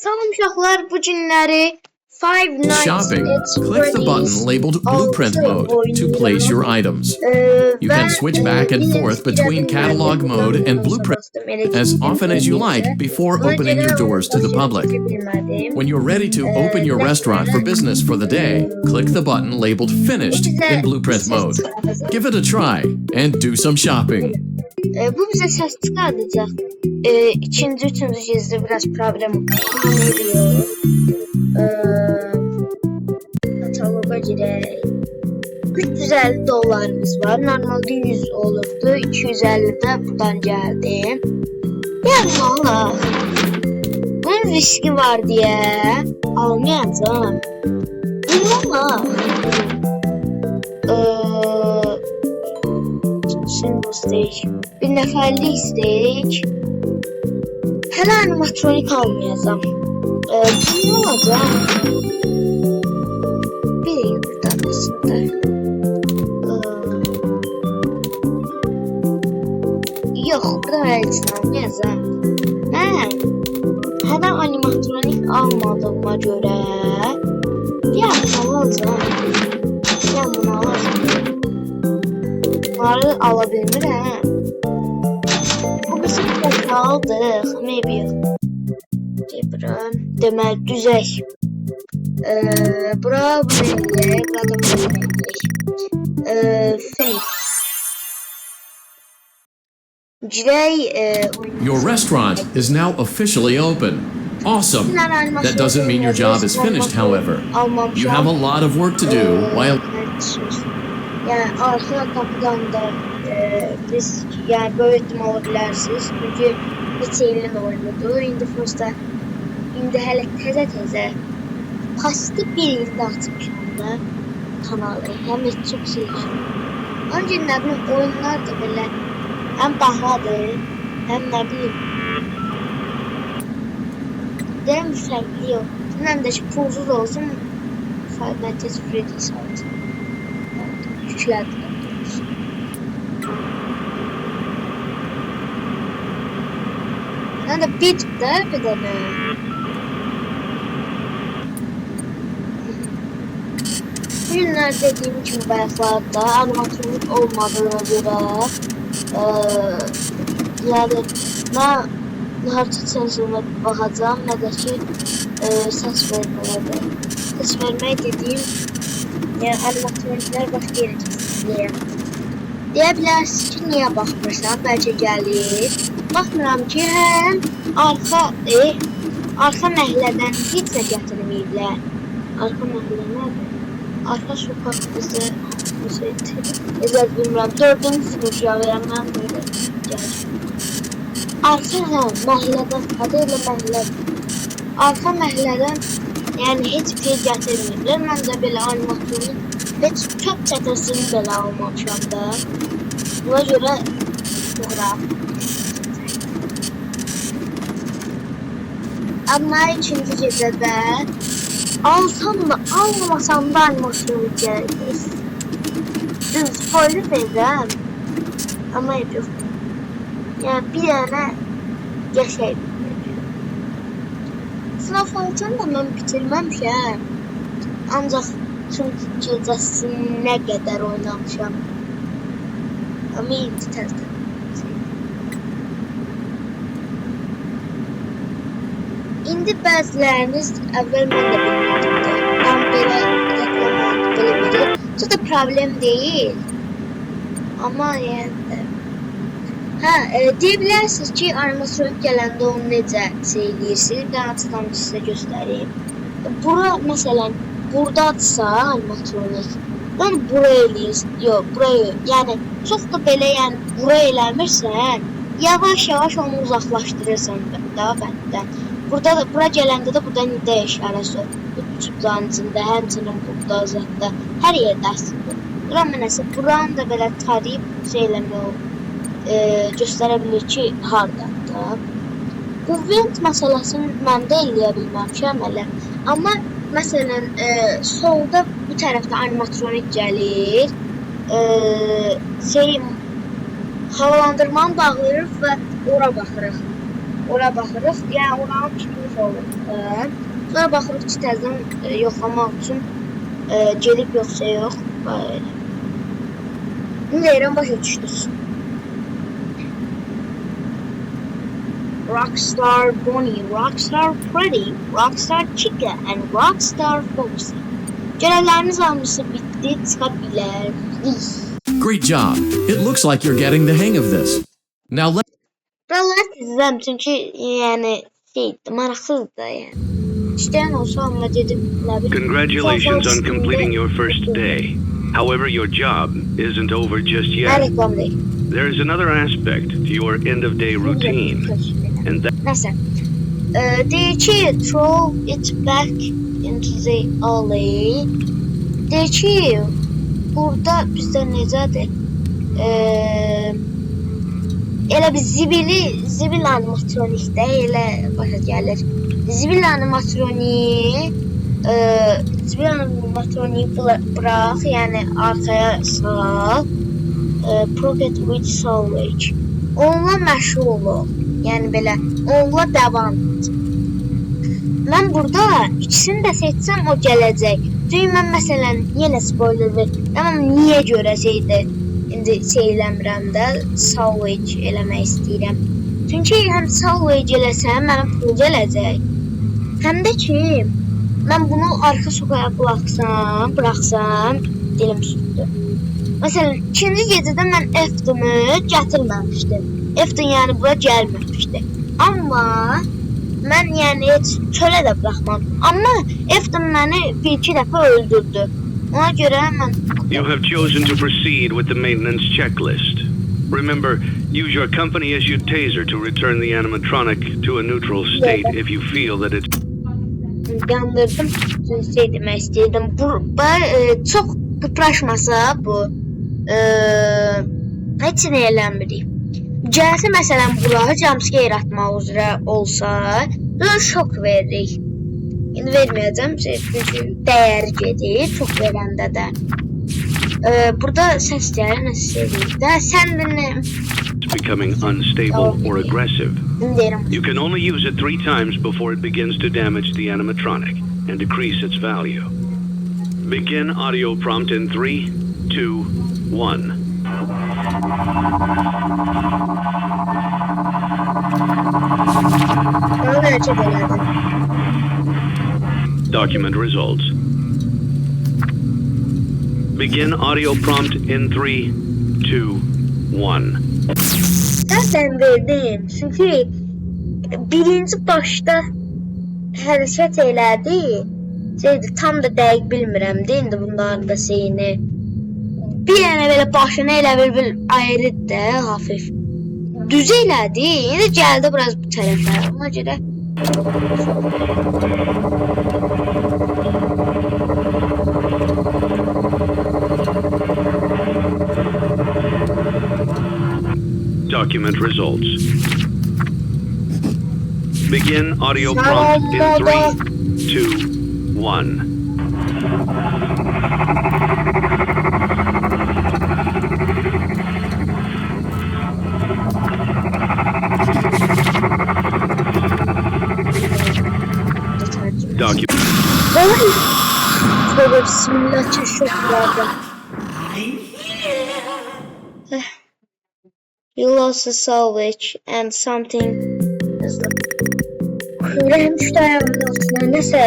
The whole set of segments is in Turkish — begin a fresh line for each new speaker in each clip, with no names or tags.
Salam uşaqlar, bu günləri Five Nights
Shopping.
at
Click the button
Freddy's
labeled Blueprint Mode to place your items. You can switch back and forth between Catalog Mode and Blueprint as often as you like before opening your doors to the public. When you're ready to open your restaurant for business for the day, click the button labeled Finished in Blueprint Mode. Give it a try and do some shopping.
Bu bizə səs çıxardacaq. İkinci, üçüncü gezdə biraz problem ediyor. Kataloga girək. $350 var. Normalde 100 olurdu. 250 de buradan geldi. Yani valla bunun riski var diye almayacağım. Ama şimdi istəyik. Bir nəfərli istəyik. Hələ animatronik almayacağım. Ne olacaq? Bir tanesinde. Yox, burada hələ almayacağım. Mən hələ animatronik almadığıma görə alacağım. Bunu alacağım. Bunları ala bilmirəm. Bu bizim portaldır. Maybe demək düzək. Bura eləyək. Burada eləyək. Finish.
Your restaurant is now officially open. Awesome. That doesn't mean your job is finished, however. You have a lot of work to do while...
Yani arka kapıdan da biz yani böyle ihtimal olabilirsiniz. Çünkü neçə ilin oynadı. İndi hələ təzə paslı bir ildə açmışam da kanalı. Hem de çok şey. Önce ne bileyim oyunlar da böyle hem bahadır hem ne bileyim derim fərqli yok. Hem de pulsuz olsun Five Nights at Freddy's olsun. Yüklədim. Yani bitti bir dene. Günler dediğim gibi bayaklarda animatronik olmadığına göre yani ne harita sensörüne bakacağım ne de ki ses vermeye. Ses vermeye dediğim yani animatronikler başka yere diye. Diyebilirsiniz ki niye bakmırsan belki gelir. Bakmıram ki hem arka məhəllədən heç nə gətirməyiblər. Arka məhəllə nədir? Arka sokak bizi necə bilmirəm. 4-cü sinifə verəm mən belə gələcəm. Arka məhəllədən adı ilə məhəllə. Arka məhəllədən yəni heç bir şey gətirməyiblər. Mən də belə animatronik heç çox çətəsini belə almamışam da. Buna görə sonra ama ikinci gecədə alsam da almasam da animatronik gələcək. Düz spoiler verəm. Ama yox. Yəni bir dənə qəşəng. Sınav alacağım da mən bitirməmişəm. Ancaq çünki gecəsinə qədər oynamışam. Ama indi təzə. İndi bəziləriniz əvvəl mən də bilmirdim. Mən belə reklam belə bilir. Bu da problem deyil. Amma yəni deyə bilərsiniz ki, animatronik gələndə onu necə eləyirsiniz. Bir dənə açıdan sizə göstəreyim. Bura məsələn buradadsa animatronik. Yəni buraya eləyirsiniz. Yox, buraya. Yəni çox da belə yəni buraya eləmirsən, yavaş-yavaş onu uzaqlaşdırırsan da bənddən. Bura gələndə də buradan ində işarəsi olur. Bu çubların içində, həmçinin burada, zətdə, hər yerdə aslında. Bura mənəsə, buranı da belə tarayıb şey eləmək göstərə bilir ki, haradadır. Bu vent məsələsini mən də eləyə bilməmişəm hələ. Amma məsələn, solda bu tərəfdə animatronik gəlir. Havalandırmanı bağlayırıq və ora baxırıq. ora baxırıq. Yəni oranın tutmuş olur. Sonra baxırıq ki, təzədən yoxlamaq üçün gelib yoxsa yox. Böyle. Bunu deyirəm, başa düşdünüz. Rockstar Bonnie, Rockstar Freddy, Rockstar Chica and Rockstar Foxy. Görevleriniz almışsa bitti, çıkabilirsiniz.
Great job. It looks like you're getting the hang of this. Now let
Buralar sizden çünkü yani maraqsızdır da yani. İsteyen olsa ama dedim.
Congratulations on completing your first day. However, your job isn't over just
Ben
yet.
reklam değil.
There is another aspect to your end-of-day routine, and that
Neyse. Deyir ki, throw it back into the alley. Deyir ki, burada bizdə necədir? Elə bir zibil animatronikdə elə başa gəlir. Zibil animatroniyi bırax, yəni arkaya sal. Pocket with salvage. Onunla məşğul ol. Yəni belə, onunla davam et. Mən burada ikisini də seçsəm o gələcək. Çünki mən məsələn yenə spoiler verdim. Amma niyə görəcəkdi? İndi eləmirəm də salvage eləmək istəyirəm. Çünki həm salvage eləsəm mənim pul gələcək. Həm də ki mən bunu arxa sokağa buraxsam dilim tutdu. Məsələn, ikinci gecədə mən Efton'u gətirməmişdim. Efton yəni bura gəlməmişdi. Amma mən yəni heç çölə də buraxmadım. Amma Efton məni bir-iki dəfə öldürdü. Ona görə mən...
you have chosen to proceed with the maintenance checklist. Remember, use your company as your taser to return the animatronic to a neutral state if you feel that it's...
Yandırdım, demək istəyirdim. Çox qıpraşmasa bu, heç nə eləmirik. Gəlsə məsələn bura jumpscare atmaq üzrə olsa, şok veririk. İndi verməyəcəm, çünki dəyəri gedir, çox verəndə də. Burada səs gəlir, nəsə sevdik də, sən dinlə.
becoming unstable or aggressive. You can only use it 3 times before it begins to damage the animatronic and decrease its value. Begin audio prompt in 3, 2, 1. Document results. Begin audio prompt in 3, 2, 1.
Sən verdim, çünki birinci başda hərəkət elədi, tam da dəqiq bilmirəm də, indi bunların da şeyini. Bir yana belə başını elə bir ayrıdı da, hafif. Düz elədi, indi gəldi biraz bu tərəfə, ona görə.
Document results. Begin audio prompt in 3, 2, 1. Document.
Böyle bismillah çeşitlerden. You lost a salvage and something is Kıvrım düştü ayağımın altına. Nəsə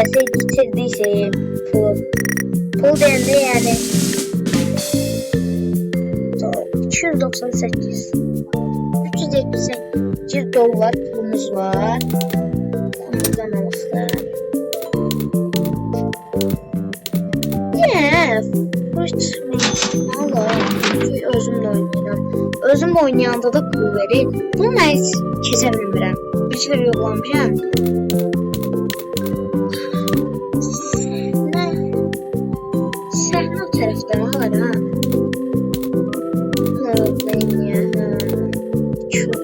itirdiyse pul deyəndə yəni 298 $378 pulumuz var. Ondan almışlar. Özümlə oynayıram. Özüm oynayanda da pul verir. Bunu mən heç keçə bilmirəm. Bir kere yollamışam. Səhna o tərəfdən alır ha. Çok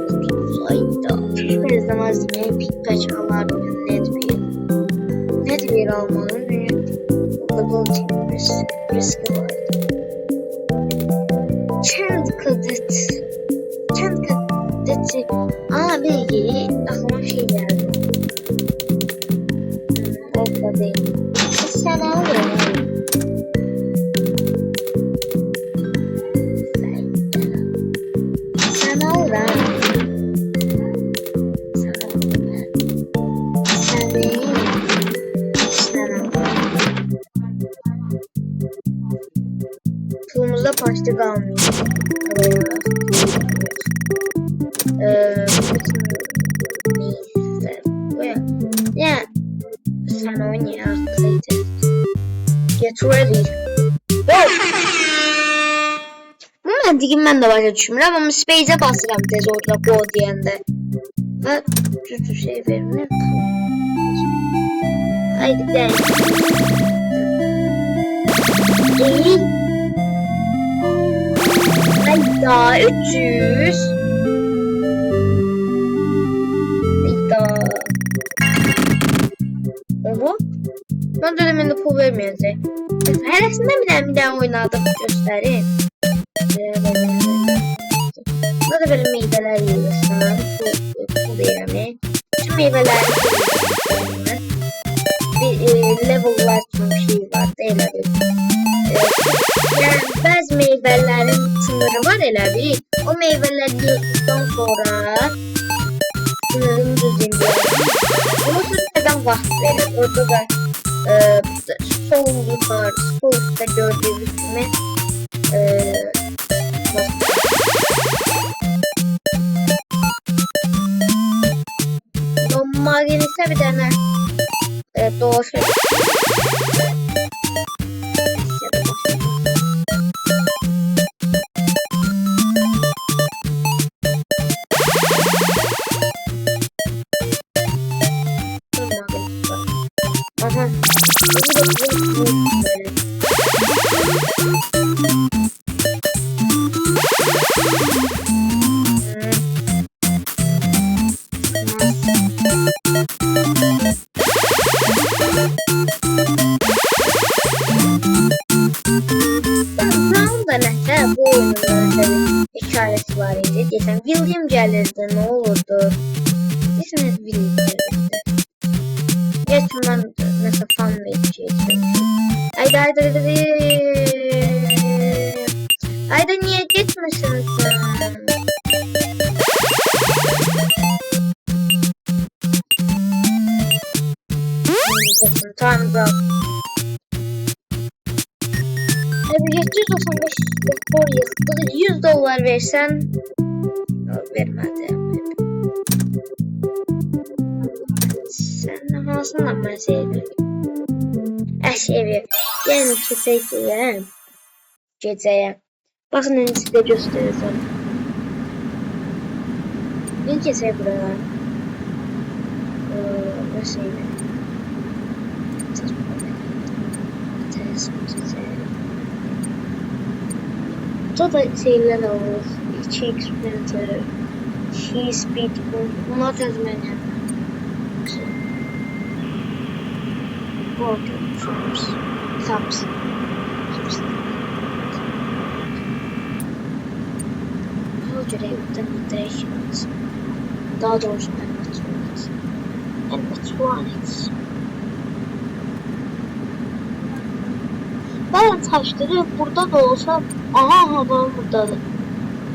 sayda. Hiçbir zaman kaç alardım net bir almanın level riski vardı. Kendi kadeti. Aa bir aklıma şey başta qalmayın. Neyse. Ya sen oynayacaksın. Get ready. Bu məntiqin mən də başa düşmürəm, amma space-ə basıram tez orada go deyəndə. Və cücü şey vermir. Haydi gidelim. Hayda 300. Hayda. Bu? Ben de hemen de pul vermeyecek. Herəsində bir dənə oynadım göstərim. Burada böyle meyveler yiyorsun. Pul deyirəm. Şu meyveləri yiyorsun. Bir level'lar kimi bir şey var da elə bir. Yəni bəzi meyvələrin sınırı var elə bir. O meyvələri yedikdən sonra sınırını düzəldir. Bunu sürətdən vaxt verir. Orada da sol yukarı, sol üstte gördüğünüz gibi magenise bir tane doğuşa aha. Bu oyunun hikayesi var idi. Geçen William gelirdi, ne olurdu? İsmi William gelirdi. Geçmem mesela fan vereceğim. Ayda. Ayda niye geçmesin sen? Tamam bırak. Abi 795 rapor yazdı. 100 dolar versen vermedi. Sen hansından ben seviyorum. Seviyorum. Yani keseceğim. Geceye. Bakın en size göstereceğim. Bir kese buralar. Nasıl yani? Burada şeyler olur. 2x printer, she speed, bunlar tezmeni. Subs. Culture animations. Daha doğrusu animatronics. Ben taşları burada da olsa aha hava buradadır.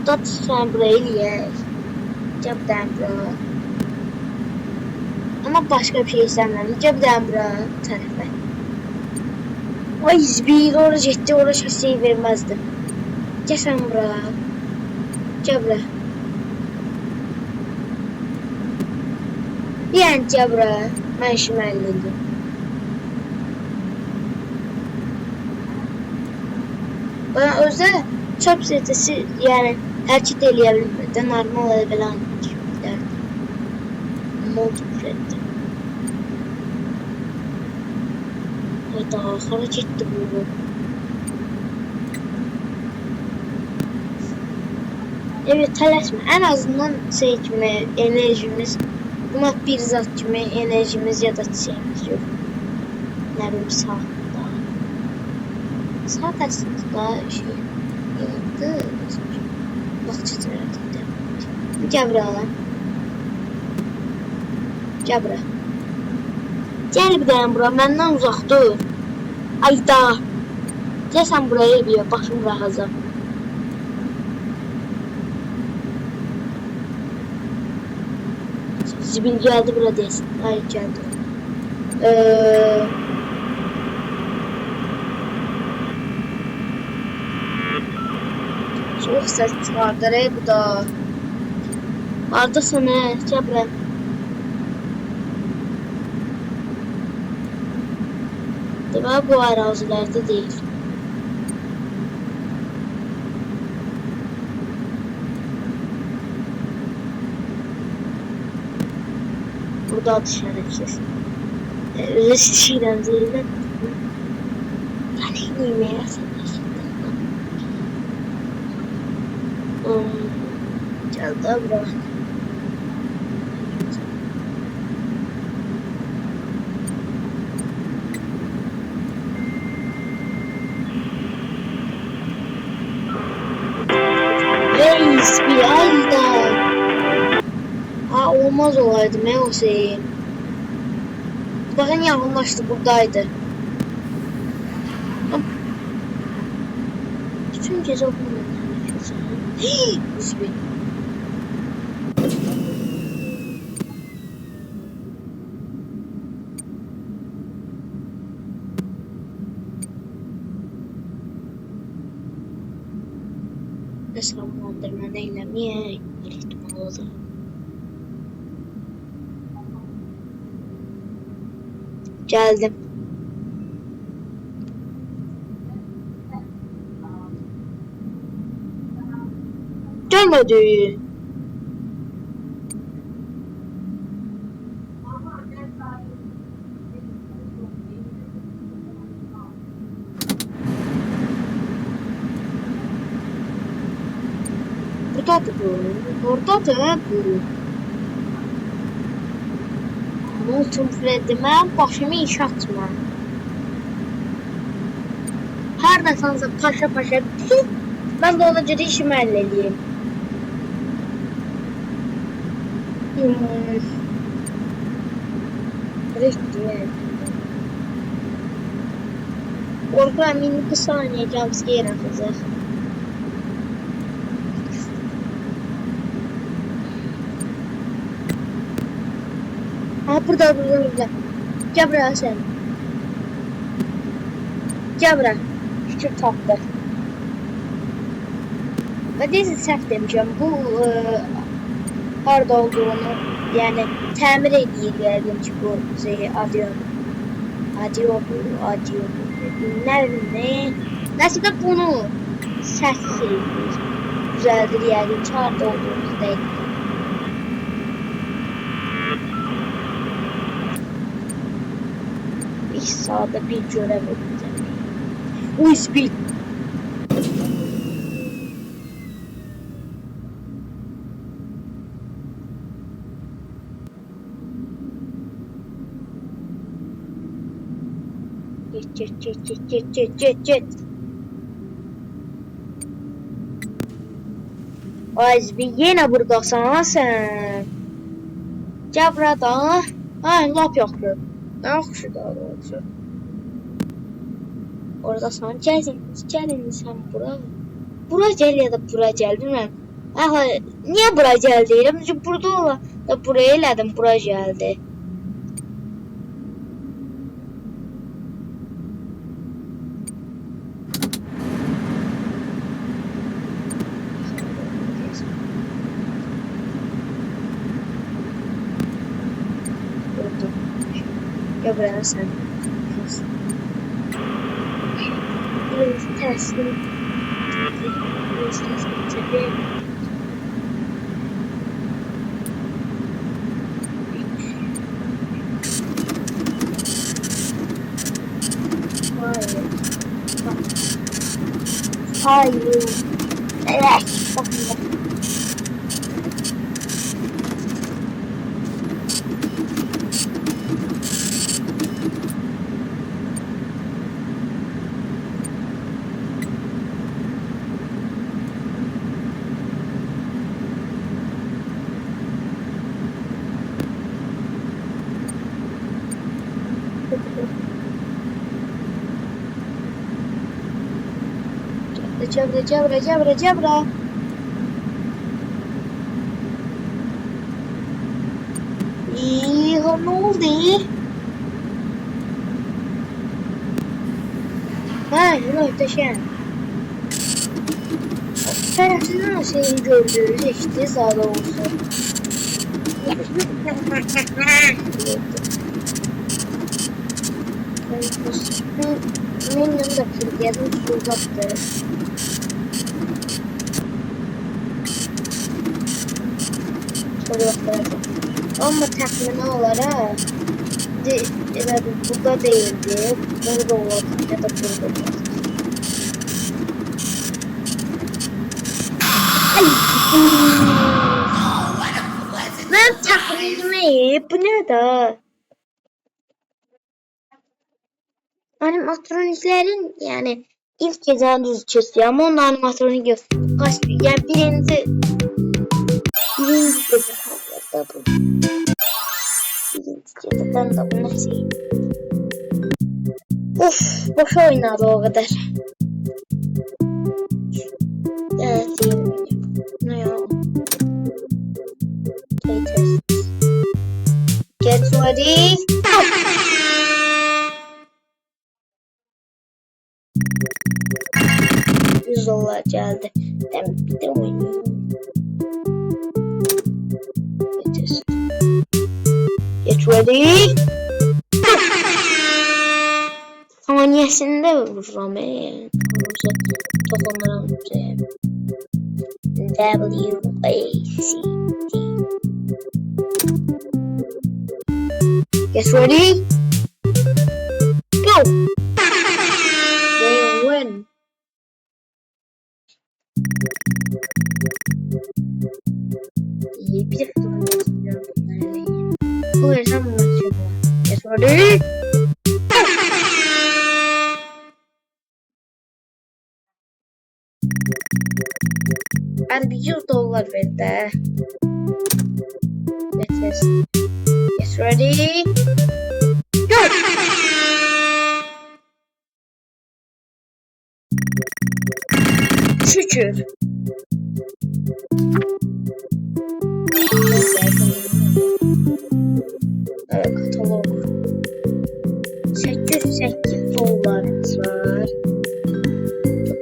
Burada sen burayı yiyək. Cəbdən bura. Ama başka bir şey istəmirəm. Cəbdən bura tərəfə. Ay zbil oraya getdi, oraya şəsəyi verməzdim. Gəl sən bura. Gəl bura. Yəni gəl bura. Mən işimi əldə edim. Bana özde çöp sitesi yani hərəkət eləyə bilmirdi. Normal elə belə anlayırdı. Mod üretdi. Hayda, hara getdi bu? Evet, tələsmə. En azından şey kimi enerjimiz, buna bir zat kimi enerjimiz ya da şeyimiz yok. Ne bileyim saat. Saat aslında şey yaptı. Bakçı öğretildi. Gel buraya lan. Gel buraya. Gel bir tane buraya. Benden uzak dur. Ayda. Gel sen buraya bir başım rahatsız. Zibil geldi burada desin. Hayır geldi. Çox səs çıxardır bu da. Hardasan Cəbrə? Deməli bu ərazilərdə deyil. Burada şərəfsiz. Rəşirəm deyilən. Yəni yeməyə gel da bırak. Reis bir ayda. Ha olmaz olaydı ne o şey. Bakın yakınlaştı buradaydı. Bütün gece okumaya çalışıyorsun. Hii! Üzgün. Hesaplandırma eylemeye ihtimal olur. Geldim. Gelmedi. Buradadır bu. Buradadır bu. Molten Fred'ime başımı iş atma. Her defansa paşa paşa tutup ben de ona göre işimi halledeyim. Rıhtı. Korkuram yine bir saniye jumpscare atacak. Ha burada. Gel buraya sen. Gel buraya. Şükür tapdı. Ve deyəsən səhv demişəm. Bu harda olduğunu, yəni təmir edir yəqin ki bu şeyi audio ne? Nəsə də bunu səs şeydir. Düzəldir yəqin ki harda olduğunu deyil. İlk sağda bir görev olacaq. USB. Get. USB yine buradasan sen. Gel burada. Ha lap yoxdur. Yaxşı da olacaq. Orada sen gəlin sen bura. Bura gəl ya da bura gəl bilməm. Aha niyə bura gəl deyirəm? Çünki burada ola da buraya elədim, bura gəldi. Gel buraya sen. Biraz teslim. Tabii. Hayır. Evet. Bakın. Cebra. Ne oldu? Ha, muhteşem. Şerefsiz şeyi gördüğünüz eşitliği sağda olsun. Benim yanımda kırgızım suzaktı. Ama takvimi olarak burada değildi. Burada oldu ya da burada oldu. Ben takvimi bu ne da? Animatroniklerin yani ilk gecen düz çözüyor ama onun animatronik yok. Kaç yani birinci gece kaldı bu. Birinci gece ben de bunu seveyim. Of boşa oynadı o kadar. Evet seveyim. Ne ya? Get ready. $100 geldi. Ben bir de oynayayım. Get ready. Saniyesinde vururum. Topunlarım. W-A-C-D. Get ready. Go. They win. Bir bu yüzden bunu açıyorum. Get ready. Ben bir $100 verdi. Let's get ready. Go. Şükür. Evet, katalog. $808 var.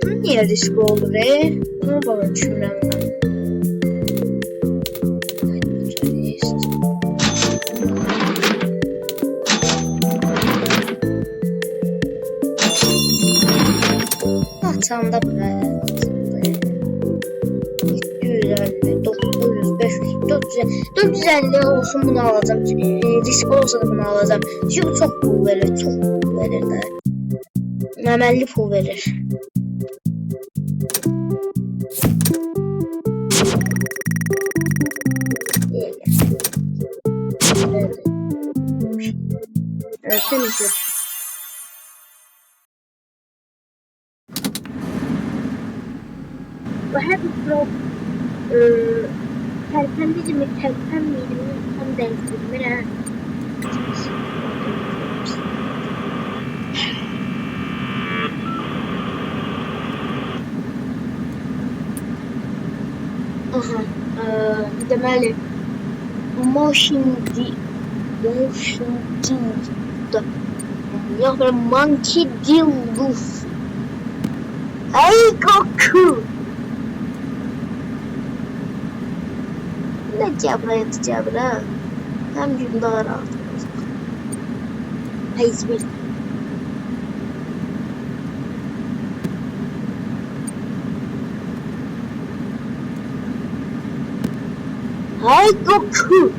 Bu niye risk olur Buna bana düşünürüm ben. Atanda buraya. 750, 900, 500, 450 olsun bunu alacağım. Risk olsa da bunu alacağım. Çünkü çok pul verir, çok pul verir de. Əməlli pul verir. Evet, temizlik. Ve her bir blok terpendici mi, terpen miydi mi tam değiştirdim. Aha, deməli motion yox, belə monkey dildos. Ay Goku. Ne cabra. Hem gün daha rahat olacak. Hayır. Ay Goku.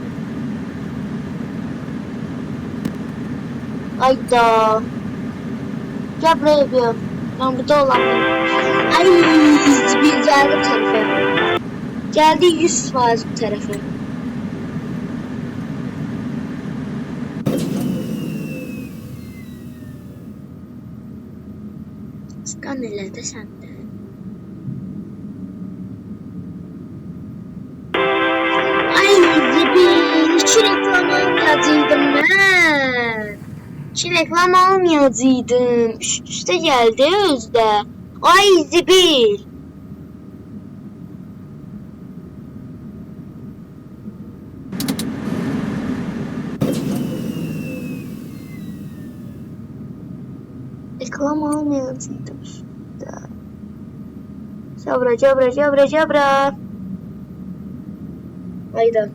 Ayda. Gel buraya bir. Ben burada olamam. Ay bir geldi bu tarafa. Geldi 100% bu tarafa. Skannerler de sende. Ay zibil. Hiç reklam almayacıydım ben. Hiç reklam almayacıydım. Üst üste geldi özde. Ay zibil. Reklam almayacıydım üstte. Cabra, cabra, cabra, cabra. Hayda.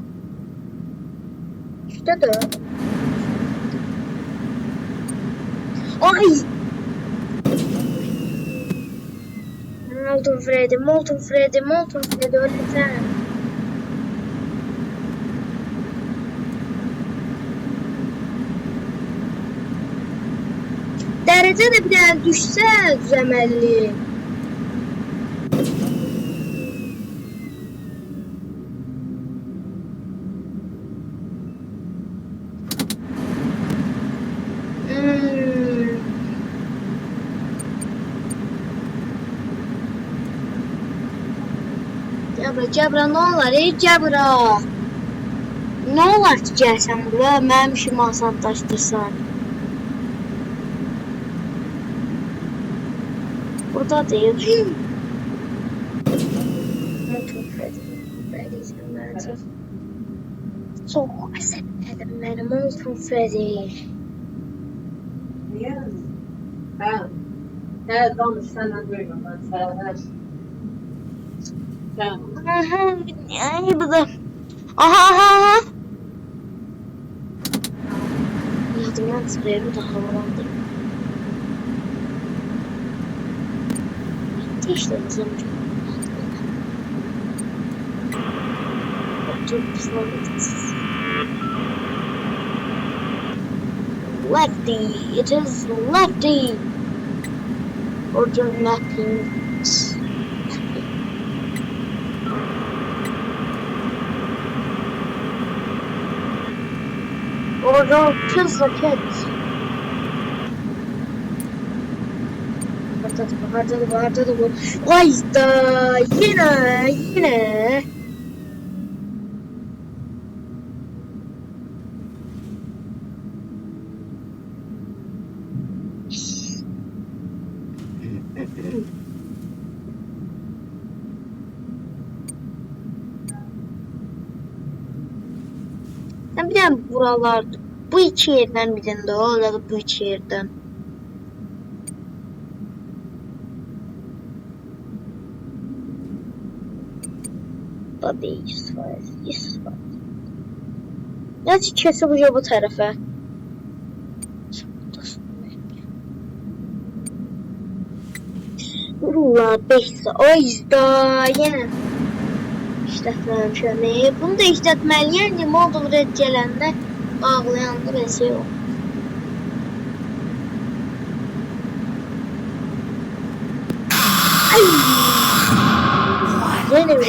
İşte de. Ay! Molten Freddy, Molten Freddy, Molten Freddy öyle sen. Dərəcə də bir dənə düşsə düzəməlli. Cabra ne olar cabra? Ne olar ki gəlsən bura, mənim işimi asanlaşdırsan. Burada değil. Çok əsəblədim mənim Molten Freddy.
Evet, danış senden duyuyorum ben sana.
Ay bu da. Aha. Yadımdan sıraya bu da havalandı. Bitti işte bizim çok. Çok pıslanmışız. Lefty, it is Lefty. Order mapping. Orada kız raket. Harcadı bu. Hayda yine. Sen bir de buralarda bu iki yerden birinde o ya da bu iki yerden. Da değil Yusuf var. Gerçi kese bu tarafa. Dururlar 5 Oyda yine. İşlətməliyim köməyi. Bunu da işlətməliyəm ki, modul red gələndə bağlayanda belə şey olur. Ay! Yenə bir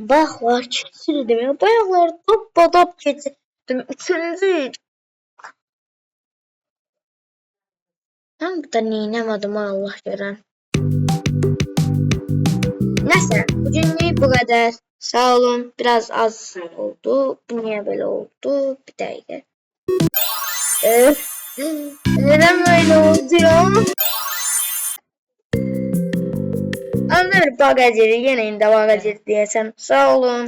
Baxlar keçirdim ya. Bayaqlar top keçirdim. Üçüncü. Ben burada neynəmədim Allah görən. Neyse, bugünlük bu kadar. Sağ olun. Biraz az oldu. Bu niye böyle oldu? Bir dakika. Neden böyle oldu ya? Anlar bagajeri. Yine de bagajeri diyesem. Sağ olun.